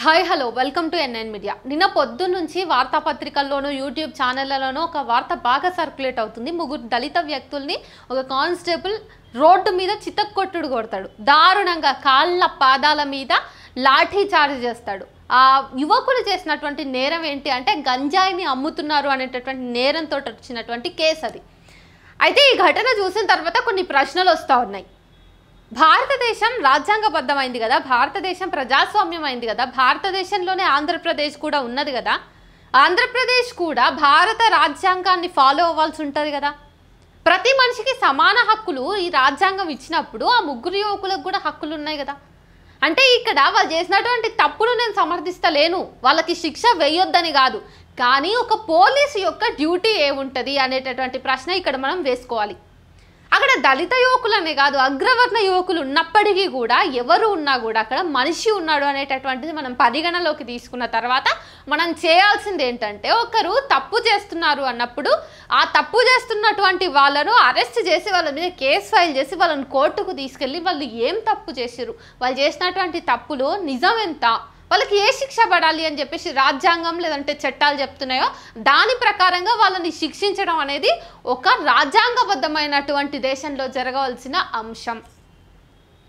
Hi hello welcome to NN media. నిన్న పొద్దున్న నుంచి వార్తాపత్రికల్లోనూ యూట్యూబ్ ఛానళ్లలోనూ ఒక వార్త బాగా సర్క్యులేట్ అవుతుంది. ముగ్గురు దళిత వ్యక్తుల్ని ఒక కానిస్టేబుల్ రోడ్డు మీద చితక్కొట్టుడు కొడతాడు. దారుణంగా కాళ్ళ పాదాల మీద లాఠీ చార్జ్ చేస్తాడు. ఆ యువకులు చేసినటువంటి నేరం ఏంటి అంటే గంజాయిని అమ్ముతున్నారు అనేటటువంటి నేరంతో వచ్చినటువంటి కేసు అది. అయితే ఈ ఘటన చూసిన తర్వాత కొన్ని ప్రశ్నలు వస్తూ ఉన్నాయి. భారతదేశం రాజ్యాంగబద్ధమైంది కదా, భారతదేశం ప్రజాస్వామ్యం అయింది కదా, భారతదేశంలోనే ఆంధ్రప్రదేశ్ కూడా ఉన్నది కదా, ఆంధ్రప్రదేశ్ కూడా భారత రాజ్యాంగాన్ని ఫాలో అవ్వాల్సి ఉంటుంది కదా. ప్రతి మనిషికి సమాన హక్కులు ఈ రాజ్యాంగం ఇచ్చినప్పుడు ఆ ముగ్గురు యువకులకు కూడా హక్కులు ఉన్నాయి కదా. అంటే ఇక్కడ వాళ్ళు చేసినటువంటి తప్పును నేను సమర్థిస్తలేను, వాళ్ళకి శిక్ష వేయొద్దని కాదు, కానీ ఒక పోలీసు యొక్క డ్యూటీ ఏముంటుంది అనేటటువంటి ప్రశ్న ఇక్కడ మనం వేసుకోవాలి. అక్కడ దళిత యువకులనే కాదు, అగ్రవర్ణ యువకులు ఉన్నప్పటికీ కూడా ఎవరు ఉన్నా కూడా అక్కడ మనిషి ఉన్నాడు అనేటటువంటిది మనం పరిగణలోకి తీసుకున్న తర్వాత మనం చేయాల్సింది ఏంటంటే, ఒకరు తప్పు చేస్తున్నారు అన్నప్పుడు ఆ తప్పు చేస్తున్నటువంటి వాళ్ళను అరెస్ట్ చేసి వాళ్ళ మీద కేసు ఫైల్ చేసి వాళ్ళని కోర్టుకు తీసుకెళ్ళి వాళ్ళు ఏం తప్పు చేశారు, వాళ్ళు చేసినటువంటి తప్పులు నిజం ఎంత, వాళ్ళకి ఏ శిక్ష పడాలి అని చెప్పేసి రాజ్యాంగం లేదంటే చట్టాలు చెప్తున్నాయో దాని ప్రకారంగా వాళ్ళని శిక్షించడం అనేది ఒక రాజ్యాంగబద్ధమైనటువంటి దేశంలో జరగవలసిన అంశం.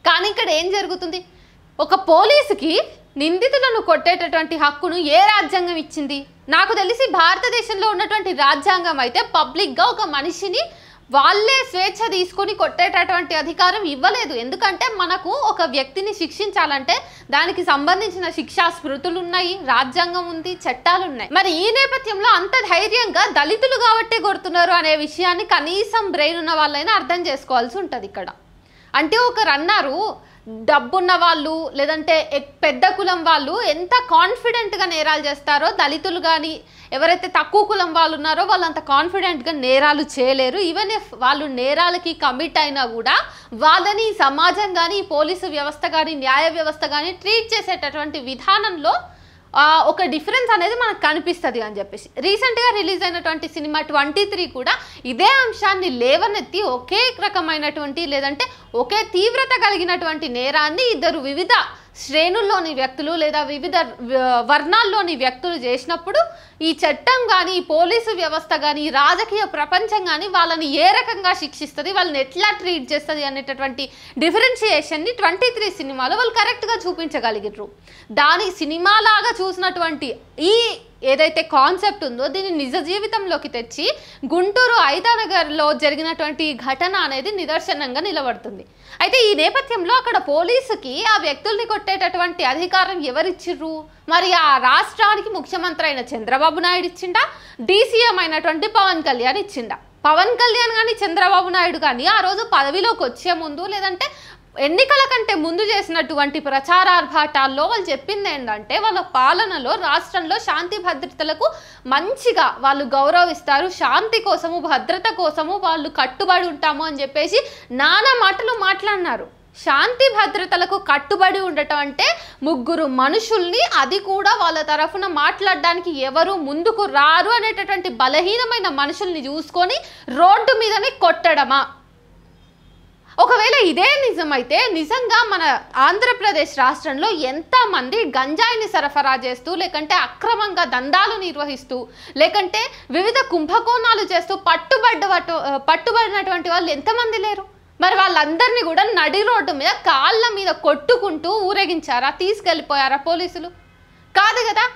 కానీ ఇక్కడ ఏం జరుగుతుంది, ఒక పోలీసుకి నిందితులను కొట్టేటటువంటి హక్కును ఏ రాజ్యాంగం ఇచ్చింది? నాకు తెలిసి భారతదేశంలో ఉన్నటువంటి రాజ్యాంగం అయితే పబ్లిక్గా ఒక మనిషిని వాళ్ళే స్వేచ్ఛ తీసుకొని కొట్టేటటువంటి అధికారం ఇవ్వలేదు. ఎందుకంటే మనకు ఒక వ్యక్తిని శిక్షించాలంటే దానికి సంబంధించిన శిక్షా స్మృతులు ఉన్నాయి, రాజ్యాంగం ఉంది, చట్టాలు ఉన్నాయి. మరి ఈ నేపథ్యంలో అంత ధైర్యంగా దళితులు కాబట్టే కొడుతున్నారు అనే విషయాన్ని కనీసం బ్రెయిన్ ఉన్న వాళ్ళైనా అర్థం చేసుకోవాల్సి ఉంటుంది ఇక్కడ. అంటే ఒకరు అన్నారు, డబ్బున్న వాళ్ళు లేదంటే పెద్ద కులం వాళ్ళు ఎంత కాన్ఫిడెంట్గా నేరాలు చేస్తారో దళితులు కానీ ఎవరైతే తక్కువ కులం వాళ్ళు ఉన్నారో వాళ్ళు అంత కాన్ఫిడెంట్గా నేరాలు చేయలేరు. ఈవెన్ ఇఫ్ వాళ్ళు నేరాలకి కమిట్ అయినా కూడా వాళ్ళని సమాజం కానీ పోలీసు వ్యవస్థ కానీ న్యాయ వ్యవస్థ కానీ ట్రీట్ చేసేటటువంటి విధానంలో ఒక డిఫరెన్స్ అనేది మనకు కనిపిస్తుంది అని చెప్పేసి రీసెంట్గా రిలీజ్ అయినటువంటి సినిమా 23 కూడా ఇదే అంశాన్ని లేవనెత్తి ఒకే రకమైనటువంటి లేదంటే ఒకే తీవ్రత కలిగినటువంటి నేరాన్ని ఇద్దరు వివిధ శ్రేణుల్లోని వ్యక్తులు లేదా వివిధ వర్ణాల్లోని వ్యక్తులు చేసినప్పుడు ఈ చట్టం కానీ ఈ పోలీసు వ్యవస్థ కానీ ఈ రాజకీయ ప్రపంచం కానీ వాళ్ళని ఏ రకంగా శిక్షిస్తుంది, వాళ్ళని ఎట్లా ట్రీట్ చేస్తుంది అనేటటువంటి డిఫరెన్షియేషన్ని 23 సినిమాలో వాళ్ళు కరెక్ట్గా చూపించగలిగారు. దాని సినిమాలాగా చూసినటువంటి ఈ ఏదైతే కాన్సెప్ట్ ఉందో దీన్ని నిజ జీవితంలోకి తెచ్చి గుంటూరు ఐతానగర్లో జరిగినటువంటి ఘటన అనేది నిదర్శనంగా నిలబడుతుంది. అయితే ఈ నేపథ్యంలో అక్కడ పోలీసుకి ఆ వ్యక్తుల్ని కొట్టేటటువంటి అధికారం ఎవరిచ్చిర్రు? మరి ఆ రాష్ట్రానికి ముఖ్యమంత్రి అయిన చంద్రబాబు నాయుడు ఇచ్చిండా, డీసీఎం అయినటువంటి పవన్ కళ్యాణ్ ఇచ్చిండా? పవన్ కళ్యాణ్ కానీ చంద్రబాబు నాయుడు కానీ ఆ రోజు పదవిలోకి వచ్చే ముందు లేదంటే ఎన్నికల కంటే ముందు చేసినటువంటి ప్రచారార్భాటాల్లో వాళ్ళు చెప్పింది ఏంటంటే వాళ్ళ పాలనలో రాష్ట్రంలో శాంతి భద్రతలకు మంచిగా వాళ్ళు గౌరవిస్తారు, శాంతి కోసము భద్రత కోసము వాళ్ళు కట్టుబడి ఉంటాము అని చెప్పేసి నానా మాటలు మాట్లాడినారు. శాంతి భద్రతలకు కట్టుబడి ఉండటం అంటే ముగ్గురు మనుషుల్ని, అది కూడా వాళ్ళ తరఫున మాట్లాడడానికి ఎవరు ముందుకు రారు అనేటటువంటి బలహీనమైన మనుషుల్ని చూసుకొని రోడ్డు మీదనే కొట్టడమా? ఒకవేళ ఇదే నిజమైతే నిజంగా మన ఆంధ్రప్రదేశ్ రాష్ట్రంలో ఎంతమంది గంజాయిని సరఫరా చేస్తూ లేకంటే అక్రమంగా దందాలు నిర్వహిస్తూ లేకంటే వివిధ కుంభకోణాలు చేస్తూ పట్టుబడినటువంటి వాళ్ళు ఎంతమంది లేరు? మరి వాళ్ళందరినీ కూడా నడి రోడ్డు మీద కాళ్ళ మీద కొట్టుకుంటూ ఊరేగించారా, తీసుకెళ్ళిపోయారా పోలీసులు? కాదు కదా.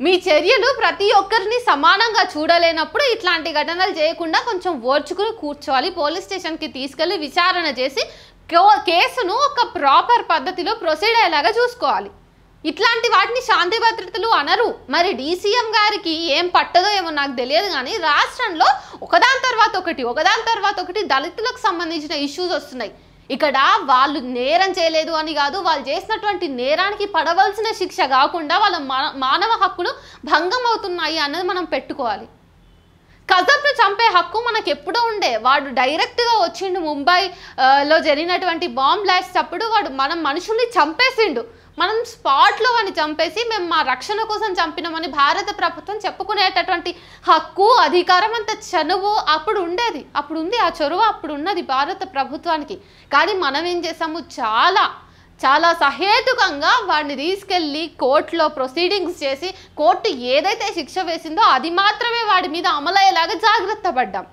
మీ చర్యలు ప్రతి ఒక్కరిని సమానంగా చూడలేనప్పుడు ఇట్లాంటి ఘటనలు చేయకుండా కొంచెం ఓర్చుకుని కూర్చోవాలి. పోలీస్ స్టేషన్కి తీసుకెళ్ళి విచారణ చేసి కేసును ఒక ప్రాపర్ పద్ధతిలో ప్రొసీడ్ అయ్యేలాగా చూసుకోవాలి. ఇట్లాంటి వాటిని శాంతి భద్రతలు అనరు. మరి డీసీఎం గారికి ఏం పట్టదో ఏమో నాకు తెలియదు, కానీ రాష్ట్రంలో ఒకదాని తర్వాత ఒకటి దళితులకు సంబంధించిన ఇష్యూస్ వస్తున్నాయి. ఇక్కడ వాళ్ళు నేరం చేయలేదు అని కాదు, వాళ్ళు చేసినటువంటి నేరానికి పడవలసిన శిక్ష కాకుండా వాళ్ళ మానవ హక్కులు భంగం అవుతున్నాయి అన్నది మనం పెట్టుకోవాలి. కజబ్ను చంపే హక్కు మనకు ఎప్పుడో ఉండే. వాడు డైరెక్ట్గా వచ్చిండు ముంబైలో జరిగినటువంటి బాంబ్ బ్లాస్ట్ అప్పుడు వాడు మనుషుల్ని చంపేసిండు. మనం స్పాట్లో వాడిని చంపేసి మేము మా రక్షణ కోసం చంపినామని భారత ప్రభుత్వం చెప్పుకునేటటువంటి హక్కు అధికారం అంత చనువు అప్పుడు ఉండేది, అప్పుడు ఉంది. ఆ చొరవ అప్పుడు ఉన్నది భారత ప్రభుత్వానికి. కానీ మనం ఏం చేసాము, చాలా చాలా సహేతుకంగా వాడిని తీసుకెళ్ళి కోర్టులో ప్రొసీడింగ్స్ చేసి కోర్టు ఏదైతే శిక్ష వేసిందో అది మాత్రమే వాడి మీద అమలయ్యేలాగా జాగ్రత్త పడ్డాం.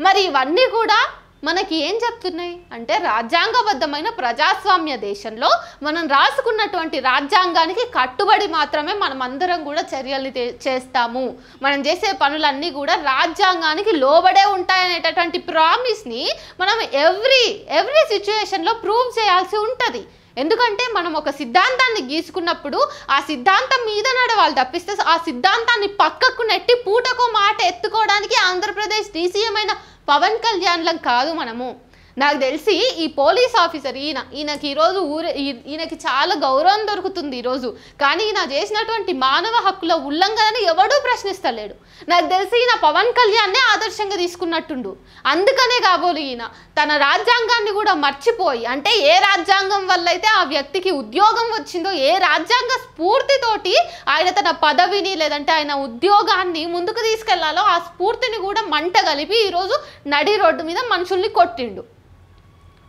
మరి ఇవన్నీ కూడా మనకి ఏం చెప్తున్నాయి అంటే, రాజ్యాంగబద్ధమైన ప్రజాస్వామ్య దేశంలో మనం రాసుకున్నటువంటి రాజ్యాంగానికి కట్టుబడి మాత్రమే మనం అందరం కూడా చర్యలు చేస్తాము, మనం చేసే పనులన్నీ కూడా రాజ్యాంగానికి లోబడే ఉంటాయనేటటువంటి ప్రామిస్ని మనం ఎవ్రీ సిచ్యువేషన్లో ప్రూవ్ చేయాల్సి ఉంటుంది. ఎందుకంటే మనం ఒక సిద్ధాంతాన్ని గీసుకున్నప్పుడు ఆ సిద్ధాంతం మీద నడవాలి తప్పిస్తే ఆ సిద్ధాంతాన్ని పక్కకు నెట్టి పూటకో మాట ఎత్తుకోవడానికి ఆంధ్రప్రదేశ్ డీసీఎం అయిన పవన్ కళ్యాణ్లం కాదు మనము. నాకు తెలిసి ఈ పోలీస్ ఆఫీసర్ ఈయనకి ఈరోజు ఈయనకి చాలా గౌరవం దొరుకుతుంది ఈరోజు, కానీ ఈయన చేసినటువంటి మానవ హక్కుల ఉల్లంఘనని ఎవడూ ప్రశ్నిస్తలేడు. నాకు తెలిసి ఈయన పవన్ కళ్యాణ్నే ఆదర్శంగా తీసుకున్నట్టుండు. అందుకనే కాబోలు ఈయన తన రాజ్యాంగాన్ని కూడా మర్చిపోయి, అంటే ఏ రాజ్యాంగం వల్ల అయితే ఆ వ్యక్తికి ఉద్యోగం వచ్చిందో, ఏ రాజ్యాంగ స్ఫూర్తితోటి ఆయన తన పదవిని లేదంటే ఆయన ఉద్యోగాన్ని ముందుకు తీసుకెళ్లాలో ఆ స్ఫూర్తిని కూడా మంట కలిపి ఈరోజు నడి రోడ్డు మీద మనుషుల్ని కొట్టిండు.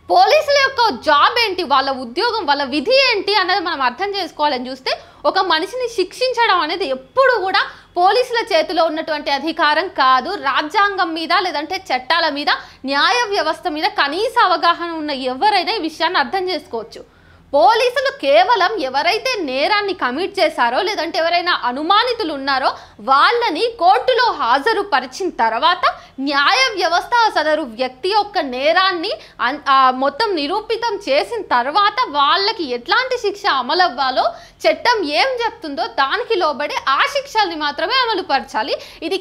పోలీసుల యొక్క జాబ్ ఏంటి, వాళ్ళ ఉద్యోగం, వాళ్ళ విధి ఏంటి అన్నది మనం అర్థం చేసుకోవాలని చూస్తే, ఒక మనిషిని శిక్షించడం అనేది ఎప్పుడు కూడా పోలీసుల చేతిలో ఉన్నటువంటి అధికారం కాదు. రాజ్యాంగం మీద లేదంటే చట్టాల మీద, న్యాయ వ్యవస్థ మీద కనీస అవగాహన ఉన్న ఎవరైనా ఈ విషయాన్ని అర్థం చేసుకోవచ్చు. పోలీసులు కేవలం ఎవరైతే నేరాన్ని కమిట్ చేశారో లేదంటే ఎవరైనా అనుమానితులు ఉన్నారో వాళ్ళని కోర్టులో హాజరుపరిచిన తర్వాత న్యాయ వ్యవస్థ సదరు వ్యక్తి యొక్క నేరాన్ని మొత్తం నిరూపితం చేసిన తర్వాత వాళ్ళకి ఎట్లాంటి శిక్ష అమలవ్వాలో చట్టం ఏం చెప్తుందో దానికి లోబడి ఆ శిక్షల్ని మాత్రమే అమలుపరచాలి. ఇది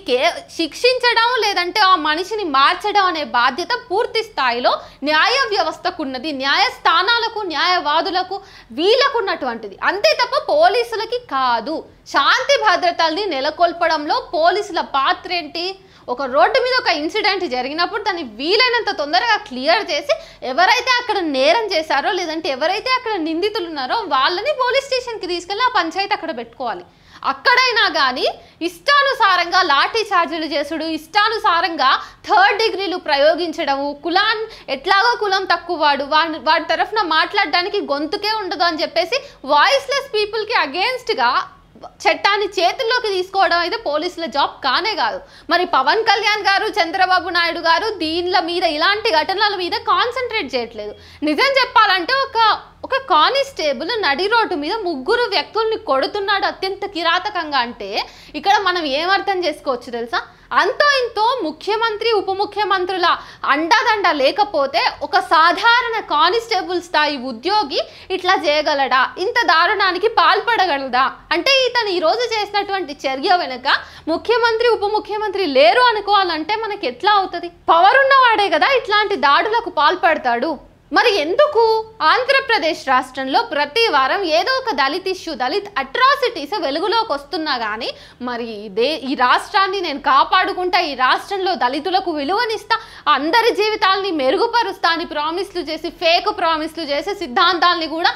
శిక్షించడం లేదంటే ఆ మనిషిని మార్చడం అనే బాధ్యత పూర్తి స్థాయిలో న్యాయ వ్యవస్థకు ఉన్నది, న్యాయస్థానాలకు, న్యాయవాదులకు, వీళ్ళకు ఉన్నటువంటిది. అంతే తప్ప పోలీసులకి కాదు. శాంతి భద్రతల్ని నెలకొల్పడంలో పోలీసుల పాత్ర ఏంటి? ఒక రోడ్డు మీద ఒక ఇన్సిడెంట్ జరిగినప్పుడు దాన్ని వీలైనంత తొందరగా క్లియర్ చేసి ఎవరైతే అక్కడ నేరం చేశారో లేదంటే ఎవరైతే అక్కడ నిందితులు ఉన్నారో వాళ్ళని పోలీస్ స్టేషన్కి తీసుకెళ్ళి ఆ పంచాయతీ అక్కడ పెట్టుకోవాలి. అక్కడైనా కానీ ఇష్టానుసారంగా లాఠీ చార్జీలు చేసుడు, ఇష్టానుసారంగా 3rd డిగ్రీలు ప్రయోగించడము, ఎట్లాగో కులం తక్కువ వాడి తరఫున మాట్లాడడానికి గొంతుకే ఉండదు అని చెప్పేసి వాయిస్లెస్ పీపుల్కి అగేన్స్ట్గా చట్టాన్ని చేతుల్లోకి తీసుకోవడం అయితే పోలీసుల జాబ్ కానే కాదు. మరి పవన్ కళ్యాణ్ గారు, చంద్రబాబు నాయుడు గారు దీనిల మీద, ఇలాంటి ఘటనల మీద కాన్సన్ట్రేట్ చేయట్లేదు. నిజం చెప్పాలంటే ఒక కానిస్టేబుల్ నడి రోడ్డు మీద 3 వ్యక్తుల్ని కొడుతున్నాడు అత్యంత కిరాతకంగా. అంటే ఇక్కడ మనం ఏమర్థం చేసుకోవచ్చు తెలుసా? అంతో ఇంతో ముఖ్యమంత్రి, ఉప ముఖ్యమంత్రుల అండదండ లేకపోతే ఒక సాధారణ కానిస్టేబుల్ స్థాయి ఉద్యోగి ఇట్లా చేయగలడా? ఇంత దారుణానికి పాల్పడగలదా? అంటే ఇతను ఈరోజు చేసినటువంటి చర్య వెనుక ముఖ్యమంత్రి, ఉప ముఖ్యమంత్రి లేరు అనుకోవాలంటే మనకి ఎట్లా అవుతుంది? పవర్ ఉన్నవాడే కదా ఇట్లాంటి దాడులకు పాల్పడతాడు. మరి ఎందుకు ఆంధ్రప్రదేశ్ రాష్ట్రంలో ప్రతి వారం ఏదో ఒక దళిత్ ఇష్యూ, దళిత్ అట్రాసిటీస్ వెలుగులోకి వస్తున్నా కానీ మరి ఈ రాష్ట్రాన్ని నేను కాపాడుకుంటా, ఈ రాష్ట్రంలో దళితులకు విలువనిస్తా, అందరి జీవితాలని మెరుగుపరుస్తా అని ప్రామిస్లు చేసి, ఫేక్ ప్రామిస్లు చేసి సిద్ధాంతాలని కూడా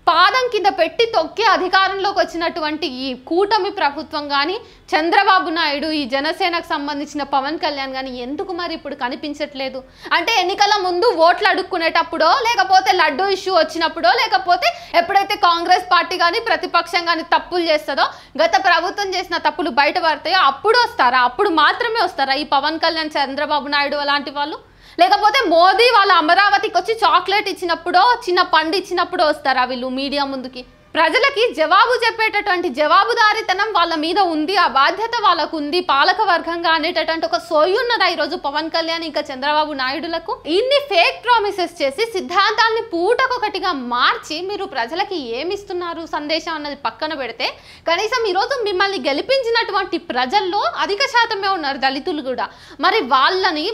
పాదం కింద పెట్టి తొక్కి అధికారంలోకి వచ్చినటువంటి ఈ కూటమి ప్రభుత్వం కానీ, చంద్రబాబు నాయుడు, ఈ జనసేనకు సంబంధించిన పవన్ కళ్యాణ్ కానీ ఎందుకు మరి ఇప్పుడు కనిపించట్లేదు? అంటే ఎన్నికల ముందు ఓట్లు అడుక్కునేటప్పుడో, లేకపోతే లడ్డూ ఇష్యూ వచ్చినప్పుడో, లేకపోతే ఎప్పుడైతే కాంగ్రెస్ పార్టీ కానీ ప్రతిపక్షం కానీ తప్పులు చేస్తుందో, గత ప్రభుత్వం చేసిన తప్పులు బయటపడతాయో అప్పుడు వస్తారా? అప్పుడు మాత్రమే వస్తారా ఈ పవన్ కళ్యాణ్, చంద్రబాబు నాయుడు అలాంటి వాళ్ళు? లేకపోతే మోదీ వాళ్ళ అమరావతికి వచ్చి చాక్లెట్ ఇచ్చినప్పుడో, చిన్న పండు ఇచ్చినప్పుడో వస్తారా వీళ్ళు మీడియా ముందుకి? ప్రజలకి జవాబు చెప్పేటటువంటి జవాబుదారీతనం వాళ్ళ మీద ఉంది, ఆ బాధ్యత వాళ్ళకు ఉంది పాలక వర్గంగా అనేటటువంటి ఒక సోయున్నదా ఈరోజు పవన్ కళ్యాణ్ ఇంకా చంద్రబాబు నాయుడులకు? ఇన్ని ఫేక్ ప్రామిసెస్ చేసి సిద్ధాంతాన్ని పూటకొకటిగా మార్చి మీరు ప్రజలకి ఏమిస్తున్నారు సందేశం అన్నది పక్కన పెడితే, కనీసం ఈరోజు మిమ్మల్ని గెలిపించినటువంటి ప్రజల్లో అధిక శాతమే ఉన్నారు దళితులు కూడా. మరి వాళ్ళని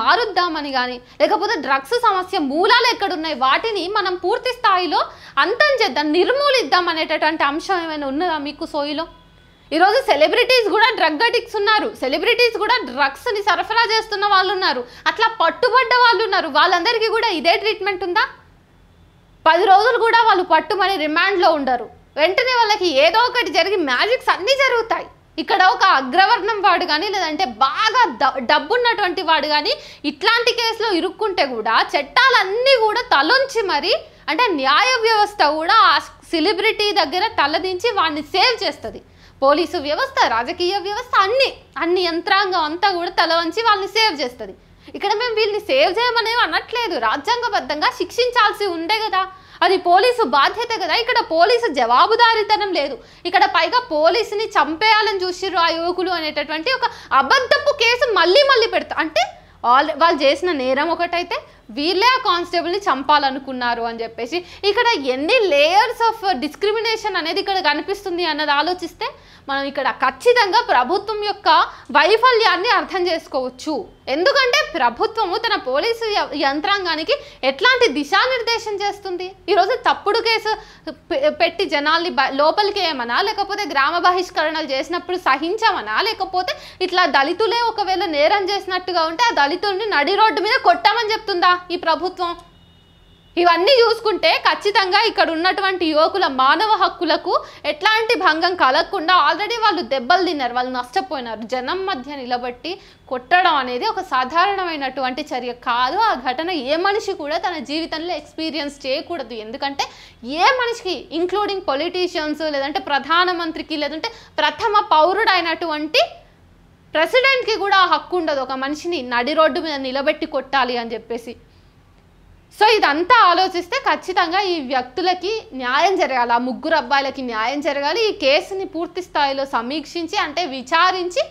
మారుద్దామని కానీ, లేకపోతే డ్రగ్స్ సమస్య మూలాలు ఎక్కడున్నాయి వాటిని మనం పూర్తి స్థాయిలో అంతం చేద్దాం, నిర్మూలిద్దాం అనేటటువంటి అంశం ఏమైనా ఉన్నదా మీకు సోయిలో? ఈరోజు సెలబ్రిటీస్ కూడా డ్రగ్ అడిక్ట్స్ ఉన్నారు, సెలబ్రిటీస్ కూడా డ్రగ్స్ని సరఫరా చేస్తున్న వాళ్ళు ఉన్నారు, అట్లా పట్టుబడ్డ వాళ్ళు ఉన్నారు. వాళ్ళందరికీ కూడా ఇదే ట్రీట్మెంట్ ఉందా? 10 రోజులు కూడా వాళ్ళు పట్టుమని రిమాండ్లో ఉండరు, వెంటనే వాళ్ళకి ఏదో ఒకటి జరిగి మ్యాజిక్స్ అన్నీ జరుగుతాయి. ఇక్కడ ఒక అగ్రవర్ణం వాడు కానీ లేదంటే బాగా డబ్బున్నటువంటి వాడు కానీ ఇట్లాంటి కేసులో ఇరుక్కుంటే కూడా చట్టాలన్నీ కూడా తలొంచి మరి అంటే న్యాయ వ్యవస్థ కూడా ఆ సెలబ్రిటీ దగ్గర తలదించి వాడిని సేవ్ చేస్తుంది. పోలీసు వ్యవస్థ, రాజకీయ వ్యవస్థ, అన్ని యంత్రాంగం అంతా కూడా తల వంచి వాళ్ళని సేవ్ చేస్తుంది. ఇక్కడ మేము వీళ్ళని సేవ్ చేయమనే అనట్లేదు, రాజ్యాంగబద్ధంగా శిక్షించాల్సి ఉండే కదా, అది పోలీసు బాధ్యత కదా. ఇక్కడ పోలీసు జవాబుదారీతనం లేదు. ఇక్కడ పైగా పోలీసుని చంపేయాలని చూసిర్రు ఆ యువకులు అనేటటువంటి ఒక అబద్ధపు కేసు మళ్ళీ పెడతారు. అంటే వాళ్ళు చేసిన నేరం ఒకటైతే వీళ్ళే ఆ కానిస్టేబుల్ని చంపాలనుకున్నారు అని చెప్పేసి ఇక్కడ ఎన్ని లేయర్స్ ఆఫ్ డిస్క్రిమినేషన్ అనేది ఇక్కడ కనిపిస్తుంది అన్నది ఆలోచిస్తే మనం ఇక్కడ ఖచ్చితంగా ప్రభుత్వం యొక్క వైఫల్యాన్ని అర్థం చేసుకోవచ్చు. ఎందుకంటే ప్రభుత్వము తన పోలీసు యంత్రాంగానికి ఎట్లాంటి దిశానిర్దేశం చేస్తుంది. ఈరోజు తప్పుడు కేసు పెట్టి జనాల్ని లోపలికి ఏమనా, లేకపోతే గ్రామ బహిష్కరణలు చేసినప్పుడు సహించమనా, లేకపోతే ఇట్లా దళితులే ఒకవేళ నేరం చేసినట్టుగా ఉంటే ఆ దళితుల్ని నడి రోడ్డు మీద కొట్టామని చెప్తుందా ఈ ప్రభుత్వం? ఇవన్నీ చూసుకుంటే ఖచ్చితంగా ఇక్కడ ఉన్నటువంటి యువకుల మానవ హక్కులకు ఎట్లాంటి భంగం కలగకుండా ఆల్రెడీ వాళ్ళు దెబ్బలు తిన్నారు, వాళ్ళు నష్టపోయినారు. జనం మధ్య నిలబట్టి కొట్టడం అనేది ఒక సాధారణమైనటువంటి చర్య కాదు. ఆ ఘటన ఏ మనిషి కూడా తన జీవితంలో ఎక్స్పీరియన్స్ చేయకూడదు. ఎందుకంటే ఏ మనిషికి, ఇంక్లూడింగ్ పొలిటీషియన్స్, లేదంటే ప్రధానమంత్రికి, లేదంటే ప్రథమ పౌరుడైనటువంటి ప్రెసిడెంట్కి కూడా ఆ హక్కు ఉండదు ఒక మనిషిని నడి రోడ్డు మీద నిలబెట్టి కొట్టాలి అని చెప్పేసి. సో ఇదంతా ఆలోచిస్తే ఖచ్చితంగా ఈ వ్యక్తులకి న్యాయం జరగాలి, ఆ ముగ్గురు అబ్బాయిలకి న్యాయం జరగాలి. ఈ కేసుని పూర్తి స్థాయిలో సమీక్షించి, అంటే విచారించి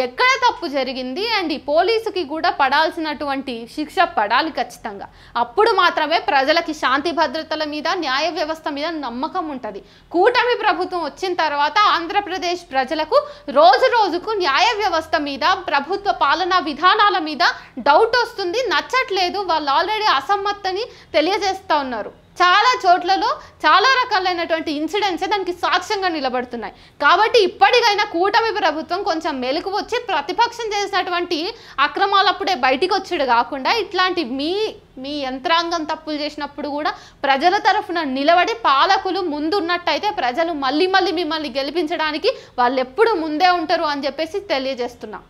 ఎక్కడ తప్పు జరిగింది అండ్ ఈ పోలీసుకి కూడా పడాల్సినటువంటి శిక్ష పడాలి ఖచ్చితంగా. అప్పుడు మాత్రమే ప్రజలకి శాంతి భద్రతల మీద, న్యాయ వ్యవస్థ మీద నమ్మకం ఉంటుంది. కూటమి ప్రభుత్వం వచ్చిన తర్వాత ఆంధ్రప్రదేశ్ ప్రజలకు రోజుకు న్యాయ వ్యవస్థ మీద, ప్రభుత్వ పాలనా విధానాల మీద డౌట్ వస్తుంది, నచ్చట్లేదు. వాళ్ళు ఆల్రెడీ అసమ్మతిని తెలియజేస్తూ ఉన్నారు. చాలా చోట్లలో చాలా రకాలైనటువంటి ఇన్సిడెంట్సే దానికి సాక్ష్యంగా నిలబడుతున్నాయి. కాబట్టి ఇప్పటికైనా కూటమి ప్రభుత్వం కొంచెం మెలకు వచ్చి ప్రతిపక్షం చేసినటువంటి అక్రమాలు అప్పుడే బయటికి వచ్చాడు కాకుండా ఇట్లాంటి మీ యంత్రాంగం తప్పులు చేసినప్పుడు కూడా ప్రజల తరఫున నిలబడి పాలకులు ముందున్నట్టయితే ప్రజలు మళ్ళీ మిమ్మల్ని గెలిపించడానికి వాళ్ళు ఎప్పుడు ముందే ఉంటారు అని చెప్పేసి తెలియజేస్తున్నా.